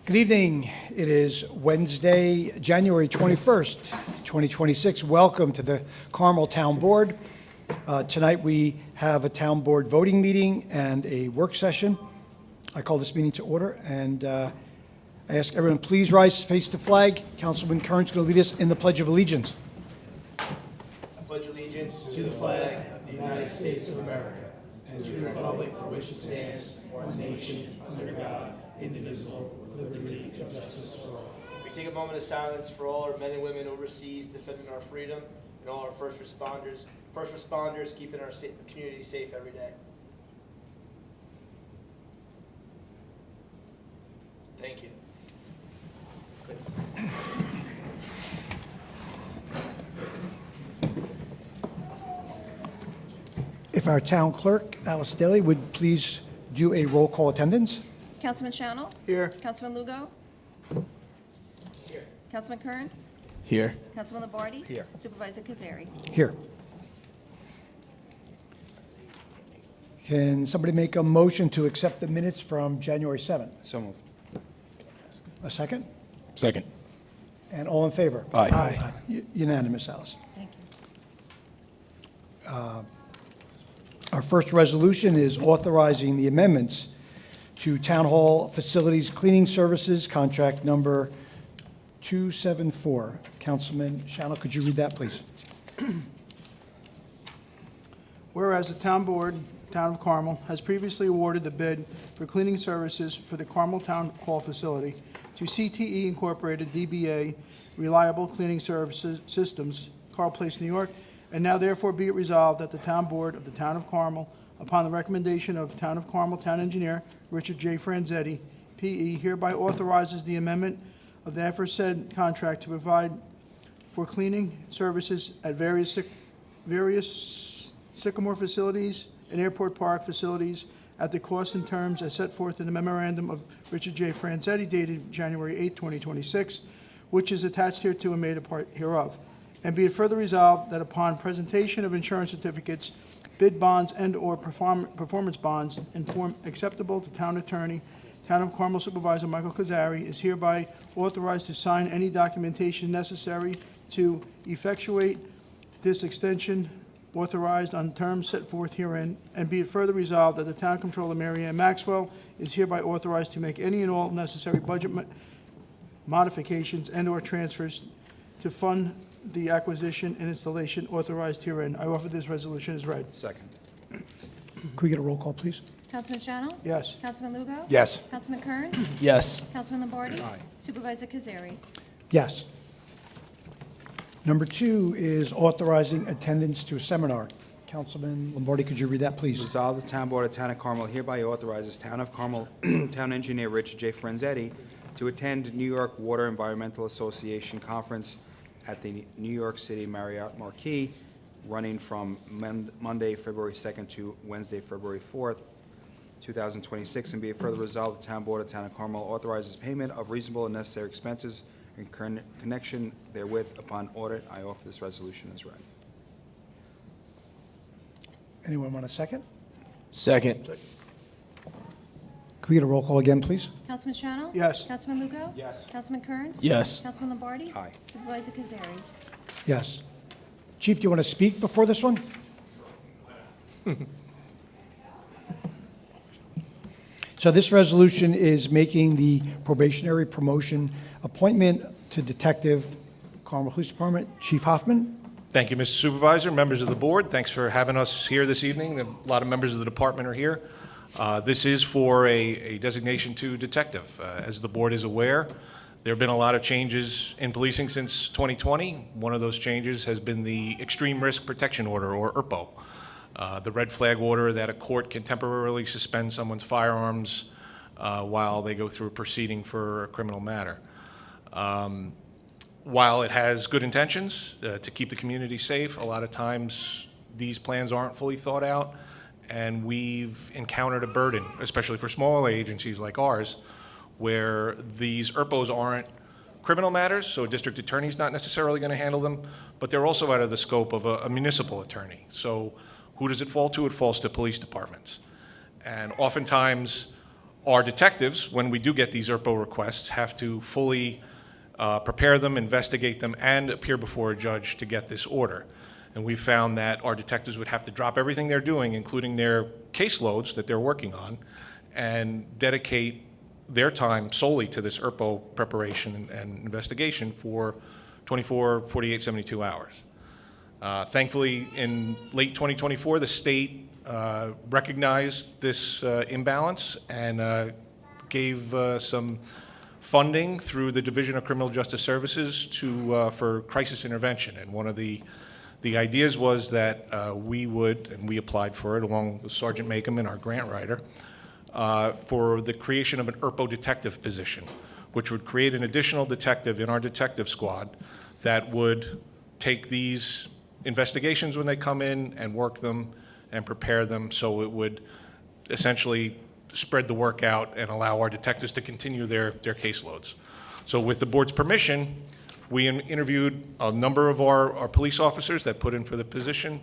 Good evening. It is Wednesday, January 21st, 2026. Welcome to the Carmel Town Board. Tonight we have a Town Board voting meeting and a work session. I call this meeting to order, and I ask everyone please rise, face the flag. Councilman Kearns is going to lead us in the Pledge of Allegiance. I pledge allegiance to the flag of the United States of America and to the republic for which it stands, one nation, under God, indivisible, with liberty and justice for all. We take a moment of silence for all our men and women overseas defending our freedom and all our first responders keeping our community safe every day. Thank you. If our town clerk, Alice Daly, would please do a roll call attendance. Councilman Schanil? Here. Councilman Lugo? Here. Councilman Kearns? Here. Councilman Lombardi? Here. Supervisor Cazzari? Here. Can somebody make a motion to accept the minutes from January 7th? So moved. A second? Second. And all in favor? Aye. Unanimous, Alice. Thank you. Our first resolution is authorizing the amendments to Town Hall Facilities Cleaning Services, contract number 274. Councilman Schanil, could you read that, please? Whereas the Town Board, Town of Carmel, has previously awarded the bid for cleaning services for the Carmel Town Hall facility to CTE Incorporated, DBA Reliable Cleaning Services Systems, Carl Place, New York, and now therefore be it resolved that the Town Board of the Town of Carmel, upon the recommendation of Town of Carmel Town Engineer Richard J. Franzetti, P.E., hereby authorizes the amendment of the aforesaid contract to provide for cleaning services at various Sycamore facilities and Airport Park facilities at the costs and terms as set forth in the memorandum of Richard J. Franzetti dated January 8, 2026, which is attached hereto and made a part hereof. And be it further resolved that upon presentation of insurance certificates, bid bonds, and/or performance bonds in form acceptable to Town Attorney, Town of Carmel Supervisor Michael Cazzari is hereby authorized to sign any documentation necessary to effectuate this extension authorized on terms set forth herein, and be it further resolved that the Town Controller Mary Ann Maxwell is hereby authorized to make any and all necessary budget modifications and/or transfers to fund the acquisition and installation authorized herein. I offer this resolution as read. Second. Could we get a roll call, please? Councilman Schanil? Yes. Councilman Lugo? Yes. Councilman Kearns? Yes. Councilman Lombardi? Supervisor Cazzari? Yes. Number 2 is authorizing attendance to a seminar. Councilman Lombardi, could you read that, please? Resolved, the Town Board of Town of Carmel hereby authorizes Town of Carmel Town Engineer Richard J. Franzetti to attend New York Water Environmental Association Conference at the New York City Marriott Marquis, running from Monday, February 2nd to Wednesday, February 4th, 2026, and be it further resolved, the Town Board of Town of Carmel authorizes payment of reasonable and necessary expenses in connection therewith upon audit. I offer this resolution as read. Anyone want a second? Second. Could we get a roll call again, please? Councilman Schanil? Yes. Councilman Lugo? Yes. Councilman Kearns? Yes. Councilman Lombardi? Aye. Supervisor Cazzari? Yes. Chief, do you want to speak before this one? So this resolution is making the probationary promotion appointment to Detective Carmel Police Department. Chief Hoffman? Thank you, Mr. Supervisor, members of the board. Thanks for having us here this evening. A lot of members of the department are here. This is for a designation to detective. As the board is aware, there have been a lot of changes in policing since 2020. One of those changes has been the Extreme Risk Protection Order, or ERPO, the red flag order that a court can temporarily suspend someone's firearms while they go through a proceeding for a criminal matter. While it has good intentions to keep the community safe, a lot of times these plans aren't fully thought out, and we've encountered a burden, especially for smaller agencies like ours, where these ERPOs aren't criminal matters, so a district attorney's not necessarily going to handle them, but they're also out of the scope of a municipal attorney. So who does it fall to? It falls to police departments. And oftentimes, our detectives, when we do get these ERPO requests, have to fully prepare them, investigate them, and appear before a judge to get this order. And we found that our detectives would have to drop everything they're doing, including their caseloads that they're working on, and dedicate their time solely to this ERPO preparation and investigation for 24, 48, 72 hours. Thankfully, in late 2024, the state recognized this imbalance and gave some funding through the Division of Criminal Justice Services for crisis intervention. And one of the ideas was that we would, and we applied for it along with Sergeant Makeman, our grant writer, for the creation of an ERPO detective position, which would create an additional detective in our detective squad that would take these investigations when they come in and work them and prepare them, so it would essentially spread the work out and allow our detectives to continue their caseloads. So with the board's permission, we interviewed a number of our police officers that put in for the position,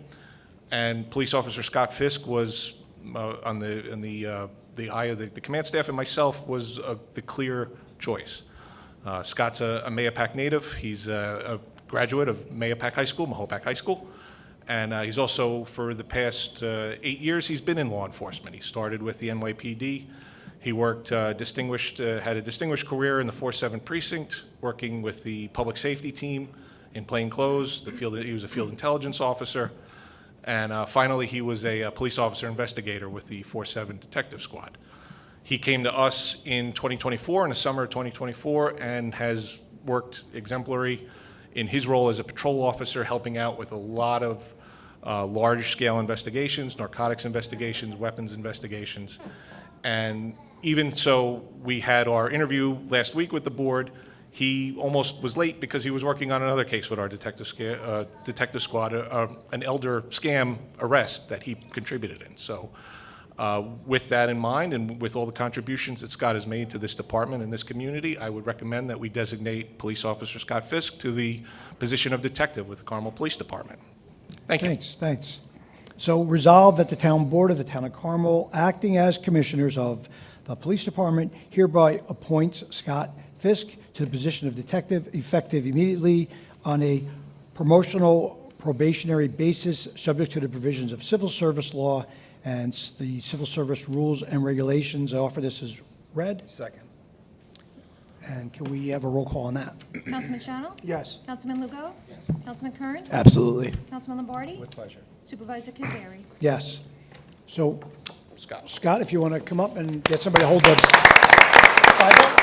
and Police Officer Scott Fisk was on the eye of the command staff, and myself was the clear choice. Scott's a Mahopac native. He's a graduate of Mahopac High School, Mahopac High School, and he's also, for the past 8 years, he's been in law enforcement. He started with the NYPD. He worked had a distinguished career in the 4-7 precinct, working with the public safety team in plain clothes. He was a field intelligence officer. And finally, he was a police officer investigator with the 4-7 detective squad. He came to us in 2024, in the summer of 2024, and has worked exemplary in his role as a patrol officer, helping out with a lot of large-scale investigations, narcotics investigations, weapons investigations. And even so, we had our interview last week with the board. He almost was late because he was working on another case with our detective squad, an elder scam arrest that he contributed in. So with that in mind, and with all the contributions that Scott has made to this department and this community, I would recommend that we designate Police Officer Scott Fisk to the position of detective with the Carmel Police Department. Thank you. Thanks. So resolved that the Town Board of the Town of Carmel, acting as commissioners of the Police Department, hereby appoints Scott Fisk to the position of detective, effective immediately on a promotional probationary basis, subject to the provisions of civil service law and the civil service rules and regulations. I offer this as read. Second. And can we have a roll call on that? Councilman Schanil? Yes. Councilman Lugo? Councilman Kearns? Absolutely. Councilman Lombardi? With pleasure. Supervisor Cazzari? Yes. So, Scott. Scott, if you want to come up and get somebody to hold the Bible.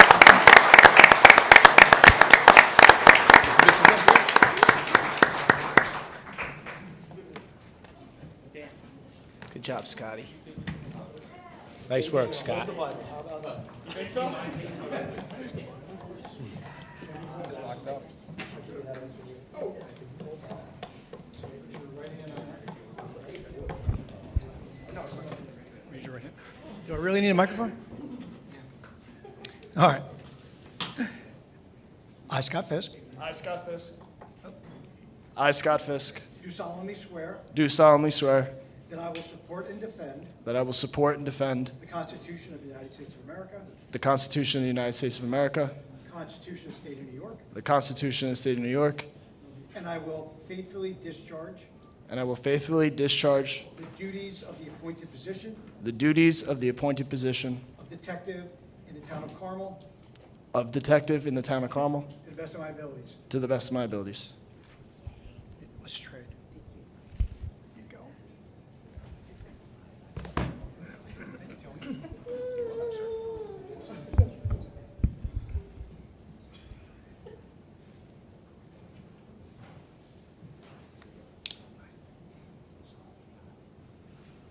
Good job, Scotty. Nice work, Scott. Raise your right hand. Do I really need a microphone? All right. I, Scott Fisk, I, Scott Fisk. I, Scott Fisk, do solemnly swear do solemnly swear that I will support and defend that I will support and defend the Constitution of the United States of America, the Constitution of the United States of America, the Constitution of the State of New York, the Constitution of the State of New York, and I will faithfully discharge and I will faithfully discharge the duties of the appointed position the duties of the appointed position of detective in the town of Carmel of detective in the town of Carmel to the best of my abilities. to the best of my abilities. Let's trade. You go.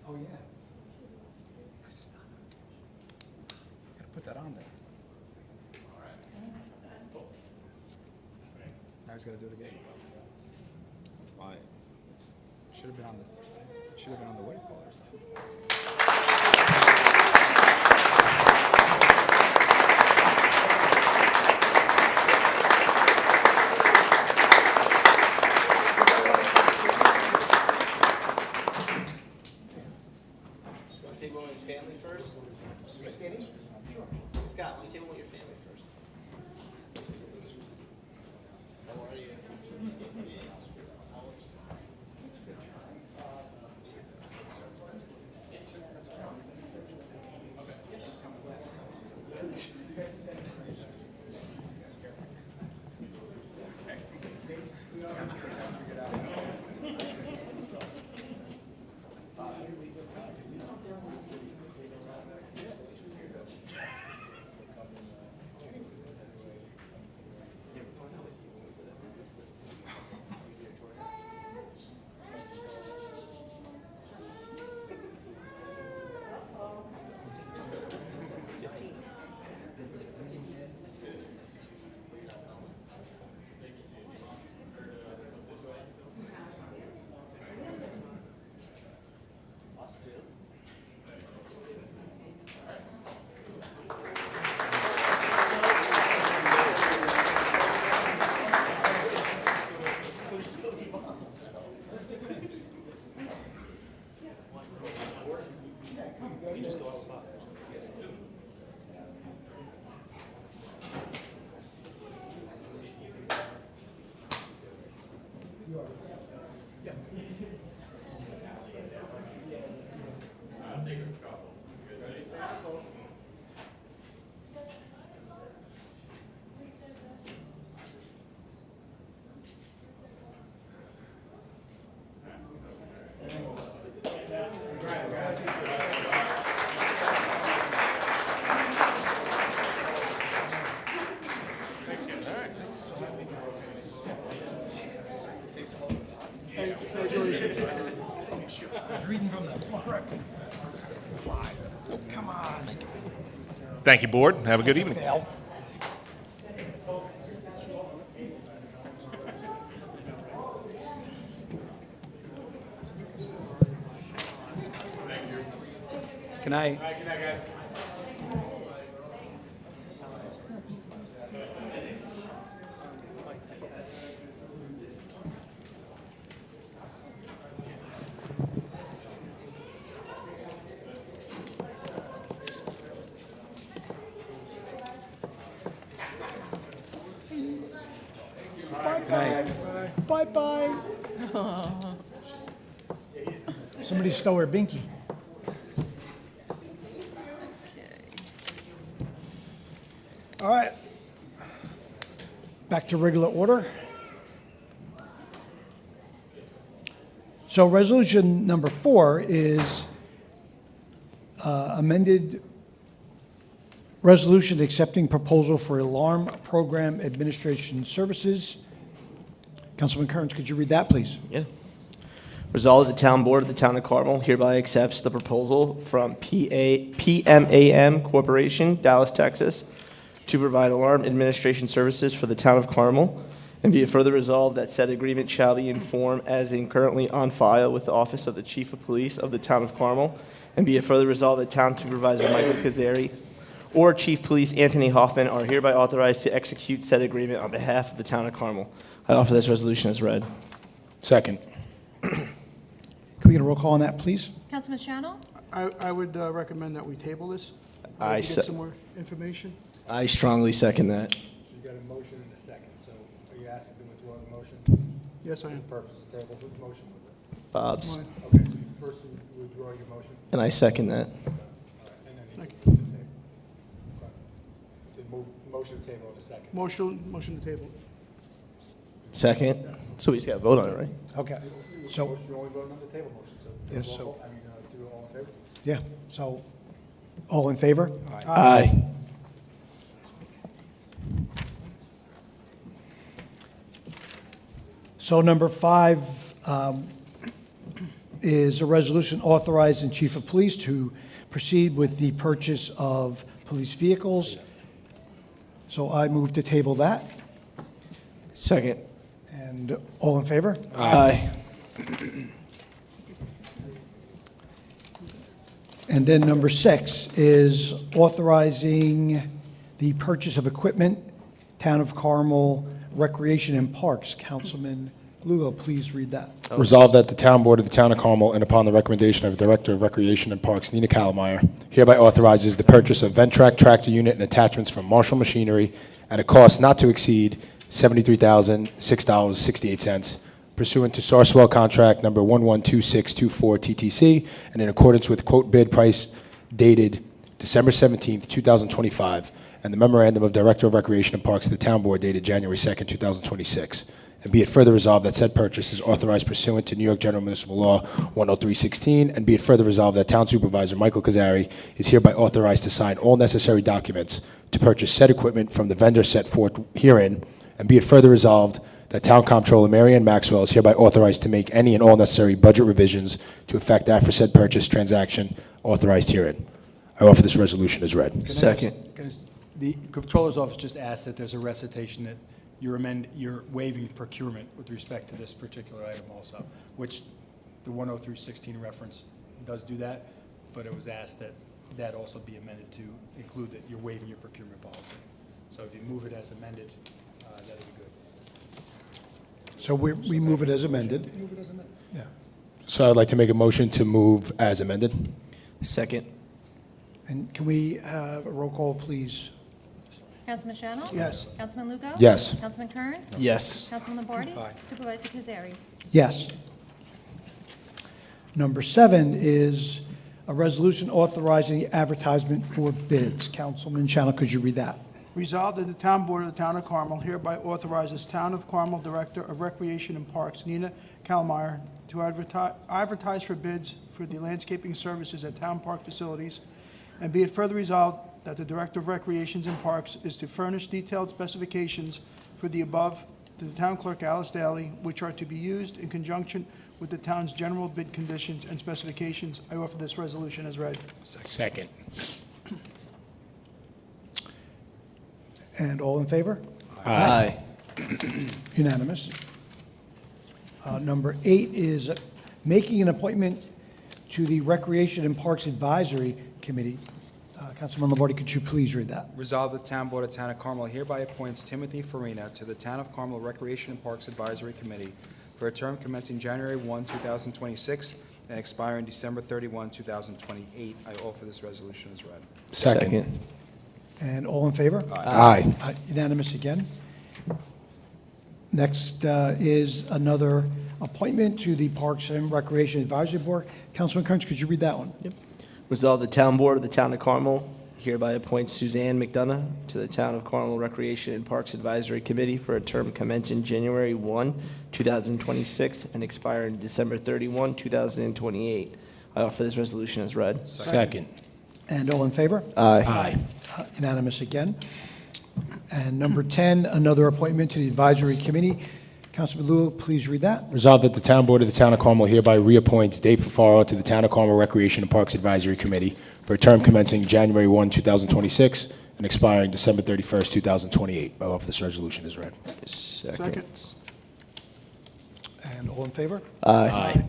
Oh, yeah. Gotta put that on there. Now he's gotta do it again. Why? Should have been on the what do you call it? Want to take women's family first? Standing? Congratulations. I was reading from the book. Come on. Thank you, Board. Have a good evening. Fail. Good night. Bye-bye. Somebody stole her binky. All right. Back to regular order. So resolution number 4 is amended resolution accepting proposal for alarm program administration services. Councilman Kearns, could you read that, please? Yeah. Resolved that the Town Board of the Town of Carmel hereby accepts the proposal from PMAM Corporation, Dallas, Texas, to provide alarm administration services for the Town of Carmel, and be it further resolved that said agreement shall be in form as in currently on file with the Office of the Chief of Police of the Town of Carmel, and be it further resolved that Town Supervisor Michael Cazzari or Chief Police Anthony Hoffman are hereby authorized to execute said agreement on behalf of the Town of Carmel. I offer this resolution as read. Second. Can we get a roll call on that, please? Councilman Schanil? I would recommend that we table this. I To se- get some more information. I strongly second that. You got a motion and a second, so are you asking to withdraw the motion? Yes, I am. Purposes of table, whose motion was it? Bob's. Mine. Okay, so you first withdraw your motion, And I second that. and then you Thank move to table. Okay. So move, motion to table in a second. Motion to table. Second. So we just got to vote on it, right? Okay. So, Motion, you're only voting on the table motion, so. do Yes, roll so- call. Do it all in favor? yeah, so, all in favor? Aye. So number 5 is a resolution authorizing Chief of Police to proceed with the purchase of police vehicles. So I move to table that. Second. And all in favor? Aye. And then number 6 is authorizing the purchase of equipment, Town of Carmel Recreation and Parks. Councilman Lugo, please read that. Resolved that the Town Board of the Town of Carmel, and upon the recommendation of Director of Recreation and Parks, Nina Calamire, hereby authorizes the purchase of Ventrac tractor unit and attachments from Marshall Machinery at a cost not to exceed $73,006.68 pursuant to Sarswell Contract Number 112624 TTC, and in accordance with quote bid price dated December 17th, 2025, and the Memorandum of Director of Recreation and Parks of the Town Board dated January 2nd, 2026. And be it further resolved that said purchase is authorized pursuant to New York General Municipal Law 10316, and be it further resolved that Town Supervisor Michael Cazzari is hereby authorized to sign all necessary documents to purchase said equipment from the vendor set forth herein, and be it further resolved that Town Comptroller Marianne Maxwell is hereby authorized to make any and all necessary budget revisions to effect aforesaid purchase transaction authorized herein. I offer this resolution as read. Second. The Comptroller's Office just asked that there's a recitation that you're waiving procurement with respect to this particular item also, which the 10316 reference does do that, but it was asked that that also be amended to include that you're waiving your procurement policy. So if you move it as amended, that'd be good. So we move it as amended. Move it as amended. Yeah. So I'd like to make a motion to move as amended. Second. And can we have a roll call, please? Councilman Schanil? Yes. Councilman Lugo? Yes. Councilman Kearns? Yes. Councilman Lombardi? Supervisor Kazari? Yes. Number 7 is a resolution authorizing the advertisement for bids. Councilman Schanil, could you read that? Resolved that the Town Board of the Town of Carmel hereby authorizes Town of Carmel Director of Recreation and Parks Nina Kalmeyer to advertise for bids for the landscaping services at town park facilities, and be it further resolved that the Director of Recreations and Parks is to furnish detailed specifications for the above to the Town Clerk Alice Daly, which are to be used in conjunction with the town's general bid conditions and specifications. I offer this resolution as read. Second. And all in favor? Aye. Unanimous. Number 8 is making an appointment to the Recreation and Parks Advisory Committee. Councilman Lombardi, could you please read that? Resolved, the Town Board of Town of Carmel hereby appoints Timothy Farina to the Town of Carmel Recreation and Parks Advisory Committee for a term commencing January 1, 2026, and expiring December 31, 2028. I offer this resolution as read. Second. And all in favor? Aye. Unanimous again. Next is another appointment to the Parks and Recreation Advisory Board. Councilman Kearns, could you read that one? Resolved, the Town Board of the Town of Carmel hereby appoints Suzanne McDonough to the Town of Carmel Recreation and Parks Advisory Committee for a term commencing January 1, 2026, and expiring December 31, 2028. I offer this resolution as read. Second. And all in favor? Aye. Unanimous again. And number 10, another appointment to the Advisory Committee. Councilman Lugo, please read that. Resolved that the Town Board of the Town of Carmel hereby reappoints Dave Fafaro to the Town of Carmel Recreation and Parks Advisory Committee for a term commencing January 1, 2026, and expiring December 31st, 2028. I offer this resolution as read. Second. And all in favor? Aye.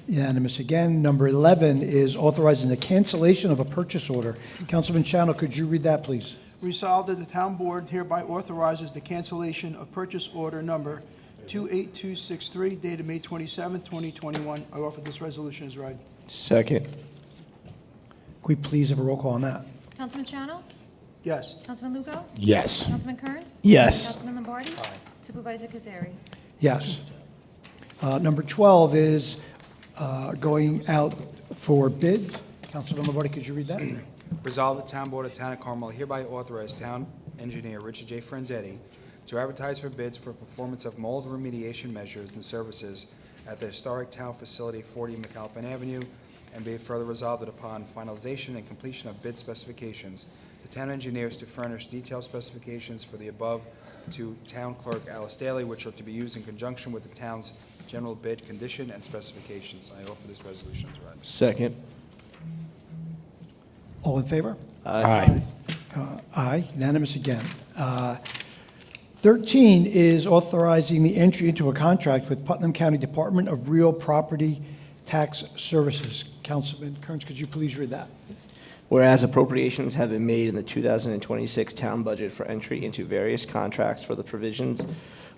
Unanimous again. Number 11 is authorizing the cancellation of a purchase order. Councilman Schanil, could you read that, please? Resolved that the Town Board hereby authorizes the cancellation of purchase order number 28263 dated May 27, 2021. I offer this resolution as read. Second. Could we please have a roll call on that? Councilman Schanil? Yes. Councilman Lugo? Yes. Councilman Kearns? Yes. Councilman Lombardi? Supervisor Kazari? Yes. Number 12 is going out for bids. Councilman Lombardi, could you read that? Resolved, the Town Board of Town of Carmel hereby authorize Town Engineer Richard J. Franzetti to advertise for bids for performance of mold remediation measures and services at the historic town facility 40 McAlpin Avenue, and be it further resolved that upon finalization and completion of bid specifications, the town engineers to furnish detailed specifications for the above to Town Clerk Alice Daly, which are to be used in conjunction with the town's general bid condition and specifications. I offer this resolution as read. Second. All in favor? Aye. Aye, unanimous again. 13 is authorizing the entry into a contract with Putnam County Department of Real Property Tax Services. Councilman Kearns, could you please read that? Whereas appropriations have been made in the 2026 town budget for entry into various contracts for the provisions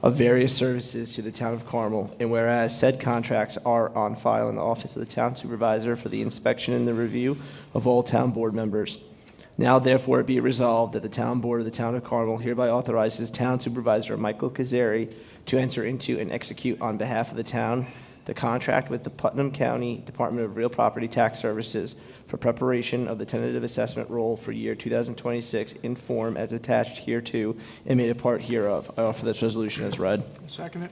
of various services to the Town of Carmel, and whereas said contracts are on file in the Office of the Town Supervisor for the inspection and the review of all town board members. Now therefore be it resolved that the Town Board of the Town of Carmel hereby authorizes Town Supervisor Michael Cazzari to enter into and execute on behalf of the town the contract with the Putnam County Department of Real Property Tax Services for preparation of the tentative assessment roll for year 2026 in form as attached hereto and made a part hereof. I offer this resolution as read. Second it.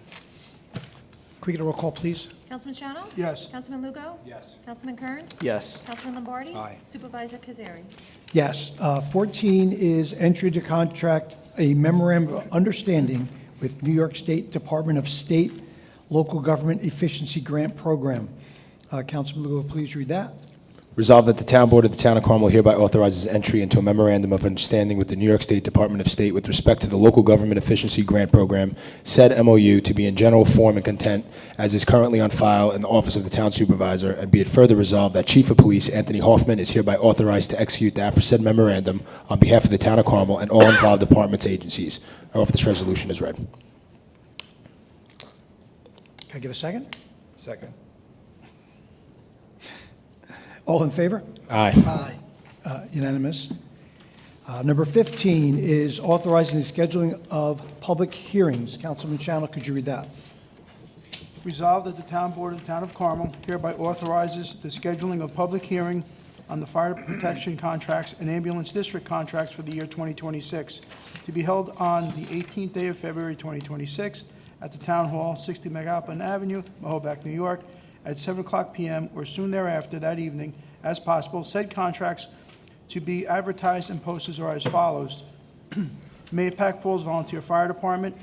Could we get a roll call, please? Councilman Schanil? Yes. Councilman Lugo? Yes. Councilman Kearns? Yes. Councilman Lombardi? Aye. Supervisor Kazari? Yes. 14 is entry into contract, a memorandum of understanding with New York State Department of State Local Government Efficiency Grant Program. Councilman Lugo, please read that. Resolved that the Town Board of the Town of Carmel hereby authorizes entry into a memorandum of understanding with the New York State Department of State with respect to the Local Government Efficiency Grant Program, said MOU to be in general form and content as is currently on file in the Office of the Town Supervisor, and be it further resolved that Chief of Police Anthony Hoffman is hereby authorized to execute the aforesaid memorandum on behalf of the Town of Carmel and all involved departments and agencies. I offer this resolution as read. Can I get a second? Second. All in favor? Aye. Unanimous. Number 15 is authorizing the scheduling of public hearings. Councilman Schanil, could you read that? Resolved that the Town Board of the Town of Carmel hereby authorizes the scheduling of public hearing on the fire protection contracts and ambulance district contracts for the year 2026 to be held on the 18th day of February 2026 at the Town Hall, 60 McAlpin Avenue, Mahopac, New York, at 7 o'clock p.m. or soon thereafter that evening, as possible. Said contracts to be advertised and posted are as follows. Mahopac Falls Volunteer Fire Department,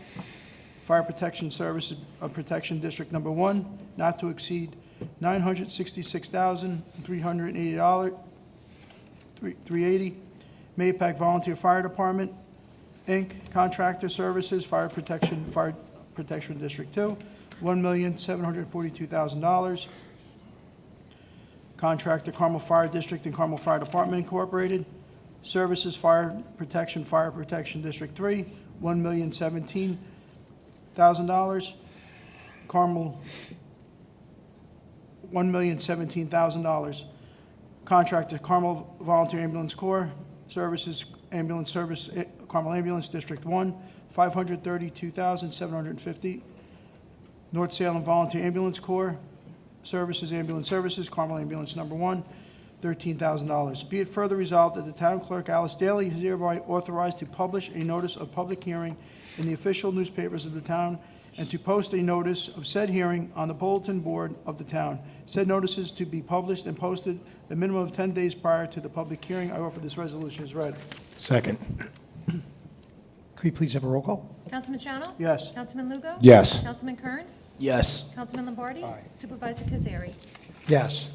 Fire Protection Services of Protection District Number 1, not to exceed $966,380, $380. Mahopac Volunteer Fire Department, Inc., Contractor Services, Fire Protection District 2, $1,742,000. Contractor Carmel Fire District and Carmel Fire Department Incorporated, Services Fire Protection District 3, $1,017,000. Carmel, $1,017,000. Contractor Carmel Volunteer Ambulance Corps, Services Ambulance Service, Carmel Ambulance District 1, $532,750. North Salem Volunteer Ambulance Corps, Services Ambulance Services, Carmel Ambulance Number 1, $13,000. Be it further resolved that the Town Clerk Alice Daly is hereby authorized to publish a notice of public hearing in the official newspapers of the town and to post a notice of said hearing on the bulletin board of the town. Said notices to be published and posted a minimum of 10 days prior to the public hearing. I offer this resolution as read. Second. Could we please have a roll call? Councilman Schanil? Yes. Councilman Lugo? Yes. Councilman Kearns? Yes. Councilman Lombardi? Supervisor Cazzari? Yes.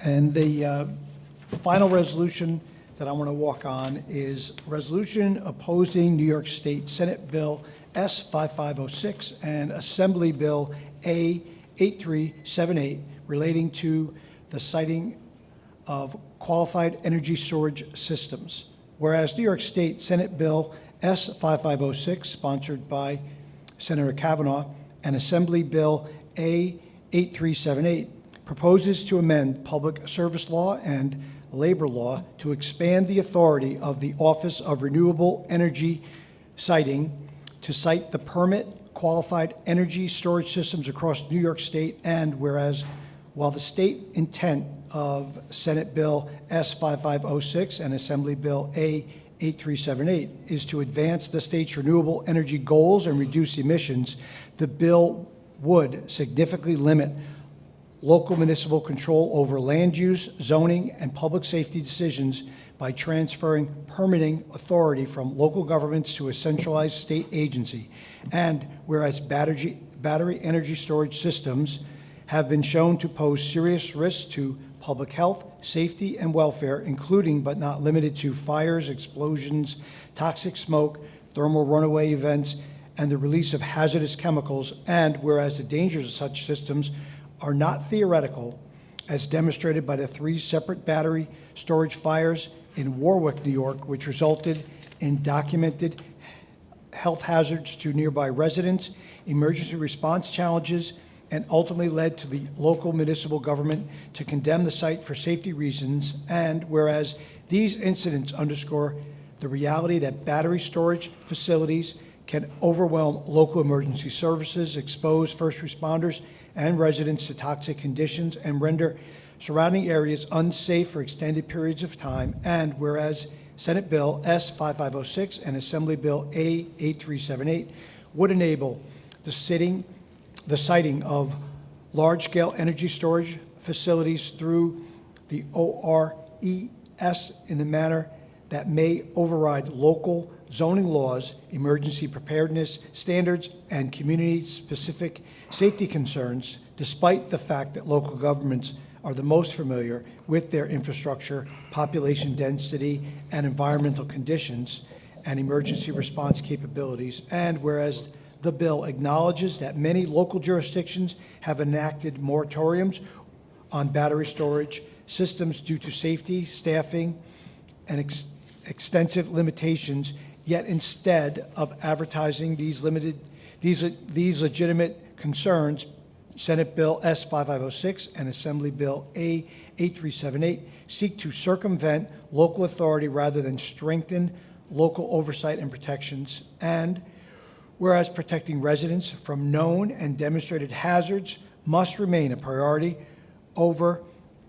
And the final resolution that I want to walk on is resolution opposing New York State Senate Bill S-5506 and Assembly Bill A-8378 relating to the siting of qualified energy storage systems. Whereas New York State Senate Bill S-5506, sponsored by Senator Kavanaugh, and Assembly Bill A-8378 proposes to amend Public Service Law and Labor Law to expand the authority of the Office of Renewable Energy Siting to site the permit qualified energy storage systems across New York State, and whereas while the state intent of Senate Bill S-5506 and Assembly Bill A-8378 is to advance the state's renewable energy goals and reduce emissions, the bill would significantly limit local municipal control over land use, zoning, and public safety decisions by transferring permitting authority from local governments to a centralized state agency. And whereas battery energy storage systems have been shown to pose serious risks to public health, safety, and welfare, including but not limited to fires, explosions, toxic smoke, thermal runaway events, and the release of hazardous chemicals. And whereas the dangers of such systems are not theoretical, as demonstrated by the 3 separate battery storage fires in Warwick, New York, which resulted in documented health hazards to nearby residents, emergency response challenges, and ultimately led to the local municipal government to condemn the site for safety reasons. And whereas these incidents underscore the reality that battery storage facilities can overwhelm local emergency services, expose first responders and residents to toxic conditions, and render surrounding areas unsafe for extended periods of time. And whereas Senate Bill S-5506 and Assembly Bill A-8378 would enable the siting of large-scale energy storage facilities through the ORES in the manner that may override local zoning laws, emergency preparedness standards, and community-specific safety concerns, despite the fact that local governments are the most familiar with their infrastructure, population density, and environmental conditions, and emergency response capabilities. And whereas the bill acknowledges that many local jurisdictions have enacted moratoriums on battery storage systems due to safety, staffing, and extensive limitations, yet instead of advertising these legitimate concerns, Senate Bill S. 5506 and Assembly Bill A. 8378 seek to circumvent local authority rather than strengthen local oversight and protections. And whereas protecting residents from known and demonstrated hazards must remain a priority over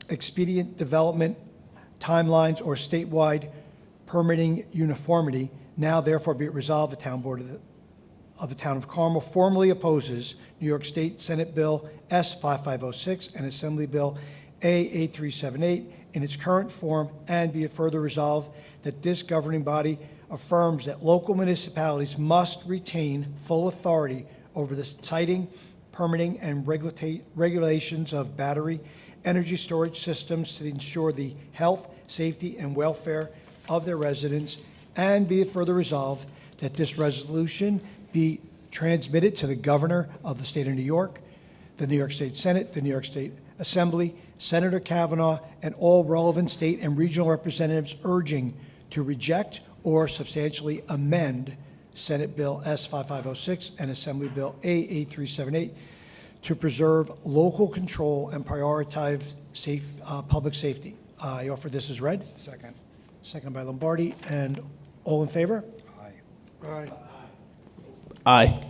expedient development timelines or statewide permitting uniformity, now therefore be it resolved, the Town Board of the Town of Carmel formally opposes New York State Senate Bill S. 5506 and Assembly Bill A. 8378 in its current form, and be it further resolved that this governing body affirms that local municipalities must retain full authority over the siting, permitting, and regulations of battery energy storage systems to ensure the health, safety, and welfare of their residents, and be it further resolved that this resolution be transmitted to the governor of the state of New York, the New York State Senate, the New York State Assembly, Senator Kavanaugh, and all relevant state and regional representatives urging to reject or substantially amend Senate Bill S. 5506 and Assembly Bill A. 8378 to preserve local control and prioritize public safety. I offer this as read. Second. Second by Lombardi, and all in favor? Aye. Aye. Aye.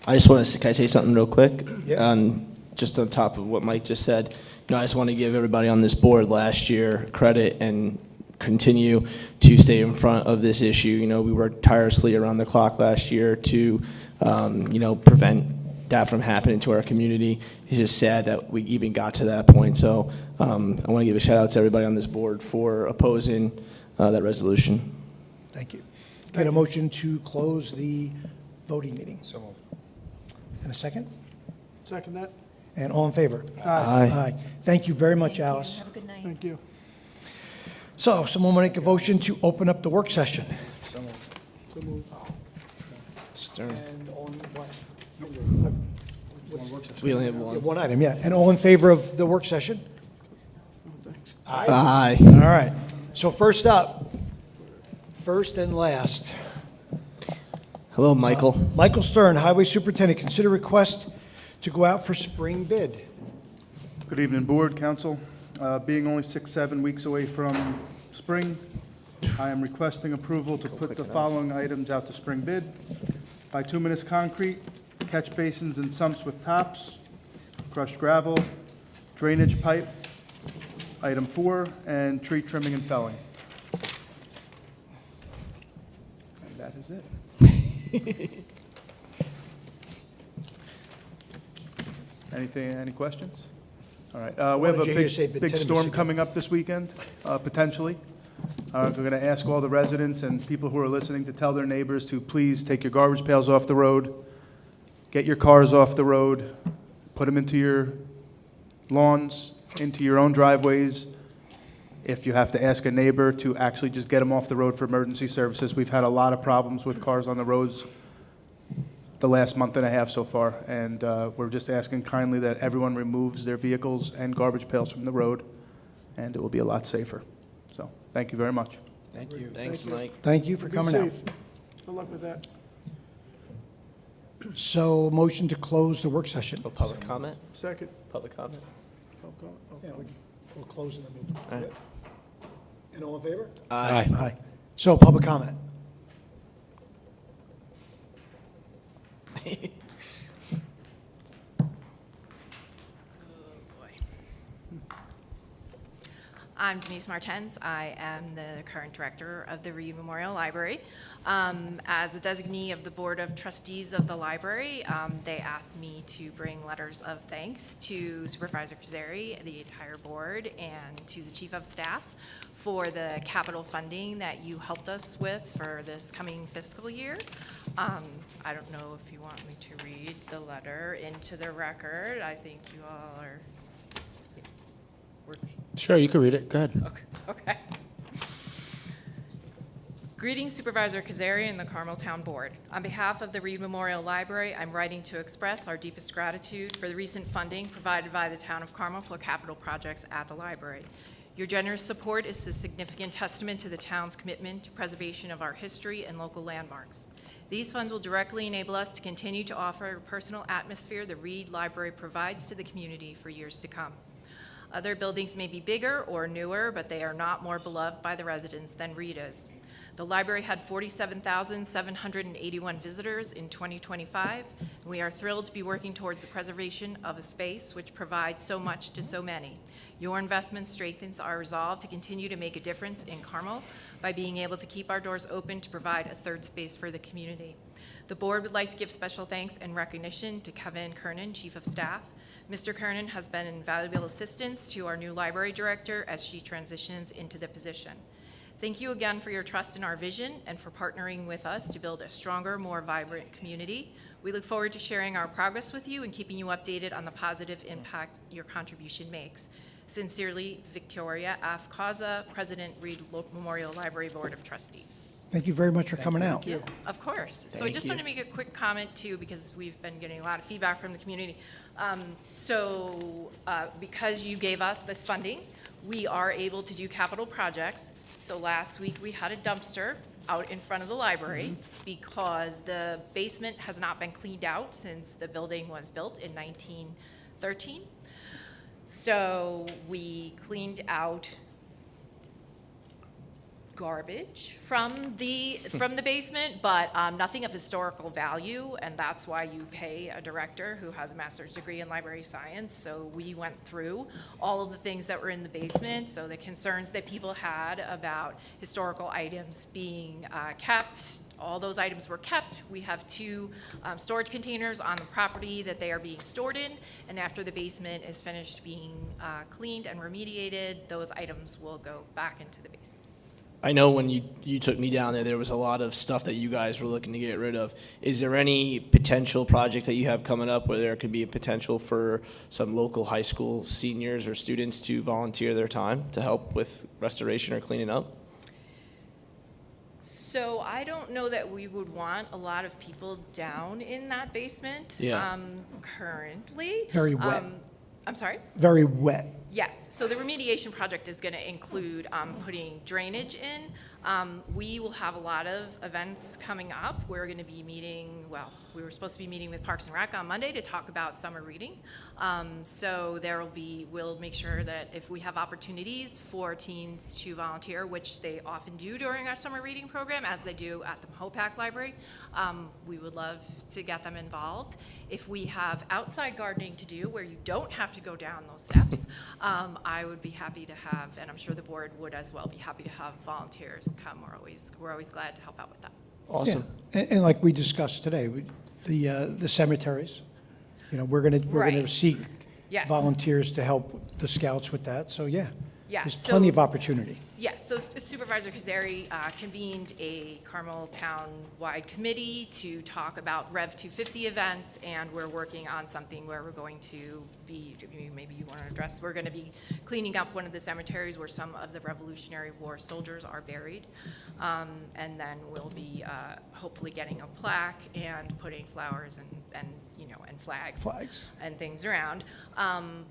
I just want to, can I say something real quick? Yeah. Just on top of what Mike just said, I just want to give everybody on this board last year credit and continue to stay in front of this issue. We worked tirelessly around the clock last year to, prevent that from happening to our community. It's just sad that we even got to that point. So I want to give a shout out to everybody on this board for opposing that resolution. Thank you. Get a motion to close the voting meeting. So moved. And a second? Second that? And all in favor? Aye. Thank you very much, Thank you. Alice. Have a good night. Thank you. So, someone want to make a motion to open up the work session? So moved. So moved. Stern. And on what? We only have one. One item, yeah. And all in favor of the work session? Aye. All right. So first up, first and last, Hello, Michael. Michael Stern, Highway Superintendent, consider request to go out for spring bid. Good evening, Board, Council. Being only 6-7 weeks away from spring, I am requesting approval to put the following items out to spring bid: bituminous concrete, catch basins and sumps with tops, crushed gravel, drainage pipe, item 4, and tree trimming and felling. And that is it. Any questions? All right, we have a What did you hear you say, big bituminous storm again? coming up this weekend, potentially. We're going to ask all the residents and people who are listening to tell their neighbors to please take your garbage pails off the road, get your cars off the road, put them into your lawns, into your own driveways. If you have to ask a neighbor to actually just get them off the road for emergency services. We've had a lot of problems with cars on the roads the last month and a half so far, and we're just asking kindly that everyone removes their vehicles and garbage pails from the road, and it will be a lot safer. So, thank you very much. Thank you. Thanks, Thank you. Mike. Thank you for Be coming out. safe. Good luck with that. So, motion to close the work session. Oh, public comment? Second. Public comment? Yeah, we'll close and then All move. right. And all in favor? Aye. Aye. So, public comment. I'm Denise Martens. I am the current director of the Reed Memorial Library. As a designee of the Board of Trustees of the library, they asked me to bring letters of thanks to Supervisor Cazzari, the entire board, and to the Chief of Staff for the capital funding that you helped us with for this coming fiscal year. I don't know if you want me to read the letter into the record. I think you all are. Sure, you can read it. Go ahead. Okay. Greetings Supervisor Cazzari and the Carmel Town Board. On behalf of the Reed Memorial Library, I'm writing to express our deepest gratitude for the recent funding provided by the Town of Carmel for capital projects at the library. Your generous support is a significant testament to the town's commitment to preservation of our history and local landmarks. These funds will directly enable us to continue to offer a personal atmosphere the Reed Library provides to the community for years to come. Other buildings may be bigger or newer, but they are not more beloved by the residents than Reed is. The library had 47,781 visitors in 2025. We are thrilled to be working towards the preservation of a space which provides so much to so many. Your investment strengthens our resolve to continue to make a difference in Carmel by being able to keep our doors open to provide a third space for the community. The board would like to give special thanks and recognition to Kevin Kernan, Chief of Staff. Mr. Kernan has been an invaluable assistance to our new library director as she transitions into the position. Thank you again for your trust in our vision and for partnering with us to build a stronger, more vibrant community. We look forward to sharing our progress with you and keeping you updated on the positive impact your contribution makes. Sincerely, Victoria F. Causa, President, Reed Memorial Library Board of Trustees. Thank you very much for coming out. Yeah, of course. So I just want to make a quick comment too, because we've been getting a lot of feedback from the community. Because you gave us this funding, we are able to do capital projects. So last week we had a dumpster out in front of the library because the basement has not been cleaned out since the building was built in 1913. So we cleaned out garbage from the basement, but nothing of historical value, and that's why you pay a director who has a master's degree in library science. So we went through all of the things that were in the basement, so the concerns that people had about historical items being kept, all those items were kept. We have 2 storage containers on the property that they are being stored in, and after the basement is finished being cleaned and remediated, those items will go back into the basement. I know when you took me down there was a lot of stuff that you guys were looking to get rid of. Is there any potential project that you have coming up where there could be a potential for some local high school seniors or students to volunteer their time to help with restoration or cleaning up? So I don't know that we would want a lot of people down in that basement. Yeah. Currently. Very wet. I'm sorry? Very wet. Yes, so the remediation project is going to include putting drainage in. We will have a lot of events coming up. We're going to be meeting, we were supposed to be meeting with Parks and Rec on Monday to talk about summer reading. So we'll make sure that if we have opportunities for teens to volunteer, which they often do during our summer reading program, as they do at the Mahopac Library, we would love to get them involved. If we have outside gardening to do where you don't have to go down those steps, I would be happy to have, and I'm sure the board would as well, be happy to have volunteers come. We're always glad to help out with that. Awesome. Yeah. And like we discussed today, the cemeteries, we're going to Right. seek Yes. volunteers to help the scouts with that. So yeah, Yeah, there's so- plenty of opportunity. Yes, so Supervisor Cazzari convened a Carmel town-wide committee to talk about Rev 250 events, and we're working on something where we're going to be, maybe you want to address, we're going to be cleaning up one of the cemeteries where some of the Revolutionary War soldiers are buried. And then we'll be hopefully getting a plaque and putting flowers and flags and things around.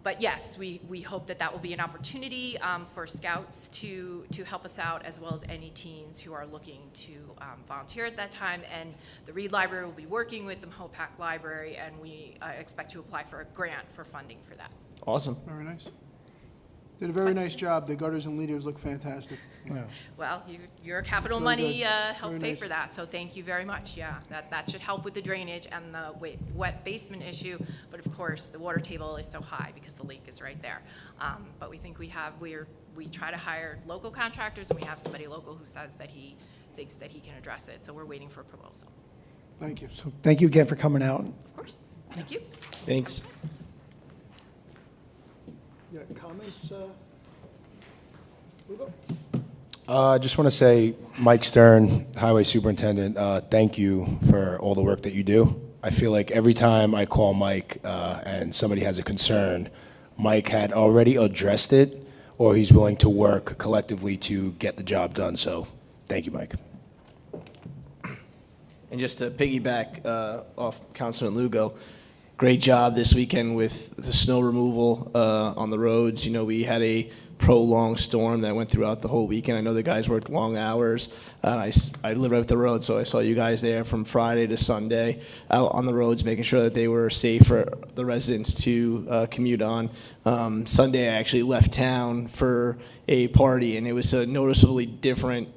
But yes, we hope that will be an opportunity for scouts to help us out, as well as any teens who are looking to volunteer at that time. And the Reed Library will be working with the Mahopac Library, and we expect to apply for a grant for funding for that. Awesome. Very nice. Did a very nice job. The gutters and leaders look fantastic. Well, your capital Very money good. helped Very pay nice. for that, so thank you very much. Yeah, that should help with the drainage and the wet basement issue. But of course, the water table is so high because the lake is right there. But we think we try to hire local contractors, and we have somebody local who says that he thinks that he can address it. So we're waiting for a proposal. Thank you. So thank you again for coming out. Of course. Thank you. Thanks. You got comments, Lugo? I just want to say, Mike Stern, Highway Superintendent, thank you for all the work that you do. I feel like every time I call Mike and somebody has a concern, Mike had already addressed it, or he's willing to work collectively to get the job done. So thank you, Mike. And just to piggyback off Councilman Lugo, great job this weekend with the snow removal on the roads. We had a prolonged storm that went throughout the whole weekend. I know the guys worked long hours. I live right up the road, so I saw you guys there from Friday to Sunday out on the roads, making sure that they were safe for the residents to commute on. Sunday, I actually left town for a party, and it was a noticeably different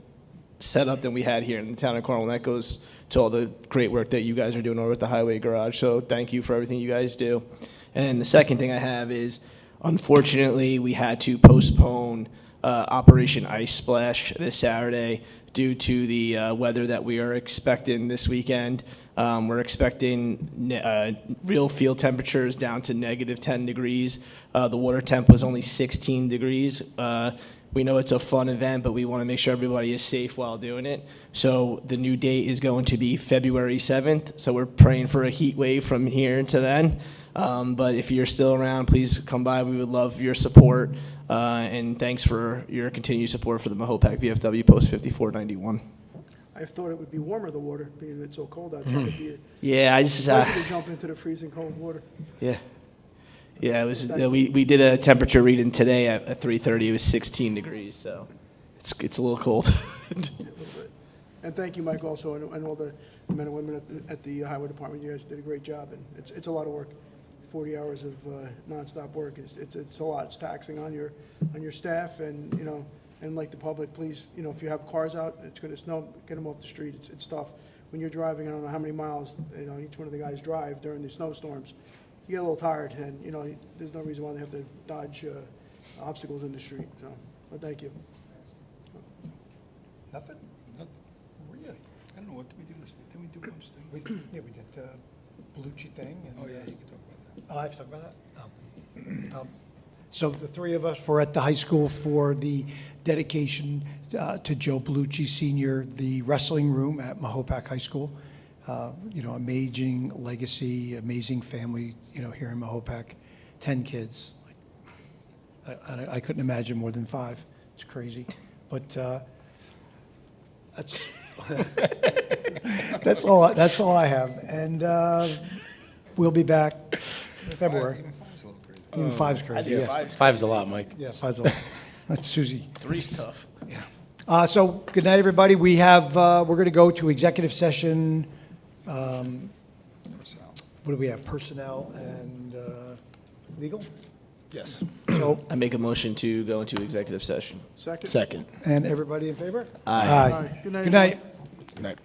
setup than we had here in the town of Carmel. And that goes to all the great work that you guys are doing over at the Highway Garage. So thank you for everything you guys do. And the second thing I have is, unfortunately, we had to postpone Operation Ice Splash this Saturday due to the weather that we are expecting this weekend. We're expecting real field temperatures down to -10 degrees. The water temp was only 16 degrees. We know it's a fun event, but we want to make sure everybody is safe while doing it. So the new date is going to be February 7th. So we're praying for a heat wave from here to then. But if you're still around, please come by. We would love your support. And thanks for your continued support for the Mahopac VFW Post 5491. I thought it would be warmer, the water, being it's so cold outside. It'd be Yeah, I just a pleasure to jump into the freezing cold water. yeah. Yeah, it was. We did a temperature reading today at 3:30. It was 16 degrees, so it's a little cold. A little bit. And thank you, Mike, also, and all the men and women at the Highway Department. You guys did a great job, and it's a lot of work. 40 hours of nonstop work. It's a lot. It's taxing on your staff, and and like the public, please, if you have cars out, it's going to snow, get them off the street. It's tough. When you're driving, I don't know how many miles, each one of the guys drive during the snowstorms. You get a little tired, and there's no reason why they have to dodge obstacles in the street. So, but thank you. Nothing? Really? I don't know, what did we do this week? Did we do a bunch of things? Yeah, we did the Bellucci thing. Oh, yeah, you can talk about that. Oh, I have to talk about that? So the three of us were at the high school for the dedication to Joe Bellucci Sr., the wrestling room at Mahopac High School. Amazing legacy, amazing family, here in Mahopac. 10 kids. I couldn't imagine more than 5. It's crazy. But that's all I have. And we'll be back in February. Even 5's a little crazy. Even 5's crazy, yeah. 5's a lot, Mike. Yeah, 5's a lot. That's Susie. 3's tough. Yeah. So, good night, everybody. We're going to go to executive session. Personnel. What do we have? Personnel and legal? Yes. So, I make a motion to go into executive session. Second. Second. and everybody in favor? Aye. Aye. Good night, Good night. Good night.